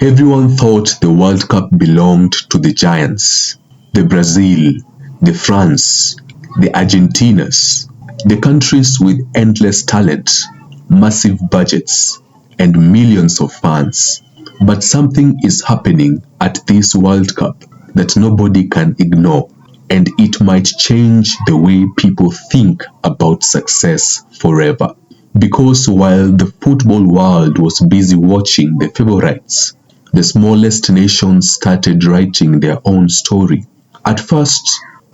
Everyone thought the World Cup belonged to the giants, the Brazil, the France, the Argentinas, the countries with endless talent, massive budgets, and millions of fans. But something is happening at this World Cup that nobody can ignore, and it might change the way people think about success forever. Because while the football world was busy watching the favorites, the smallest nations started writing their own story. At first,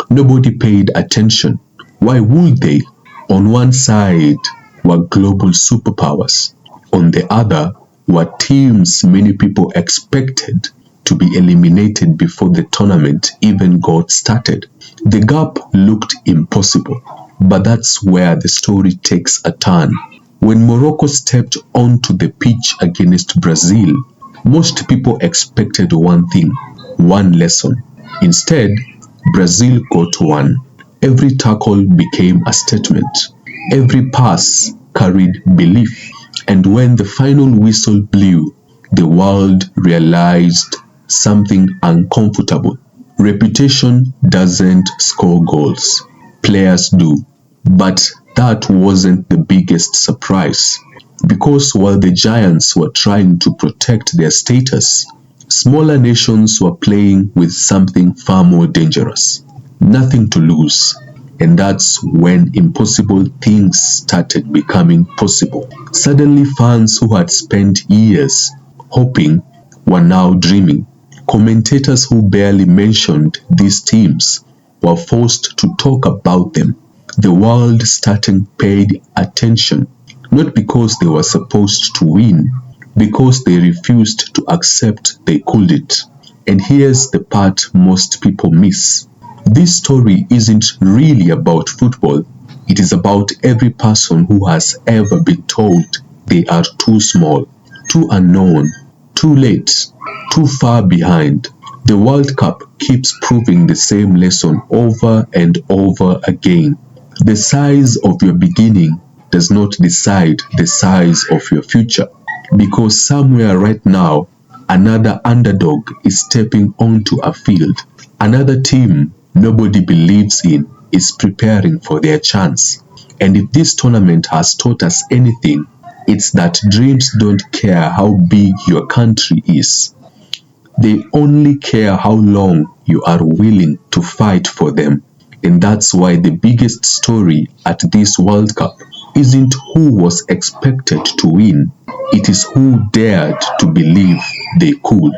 nobody paid attention. Why would they? On one side were global superpowers. On the other were teams many people expected to be eliminated before the tournament even got started. The gap looked impossible, but that's where the story takes a turn. When Morocco stepped onto the pitch against Brazil, most people expected one thing, one lesson. Instead, Brazil got one. Every tackle became a statement. Every pass carried belief. And when the final whistle blew, the world realized something uncomfortable. Reputation doesn't score goals. Players do. But that wasn't the biggest surprise. Because while the giants were trying to protect their status, smaller nations were playing with something far more dangerous. Nothing to lose. And that's when impossible things started becoming possible. Suddenly, fans who had spent years hoping were now dreaming. Commentators who barely mentioned these teams were forced to talk about them. The world started paying attention, not because they were supposed to win, because they refused to accept they couldn't. And here's the part most people miss. This story isn't really about football. It is about every person who has ever been told they are too small, too unknown, too late, too far behind. The World Cup keeps proving the same lesson over and over again. The size of your beginning does not decide the size of your future, because somewhere right now, another underdog is stepping onto a field. Another team nobody believes in is preparing for their chance. And if this tournament has taught us anything, it's that dreams don't care how big your country is. They only care how long you are willing to fight for them. And that's why the biggest story at this World Cup isn't who was expected to win. It is who dared to believe they could.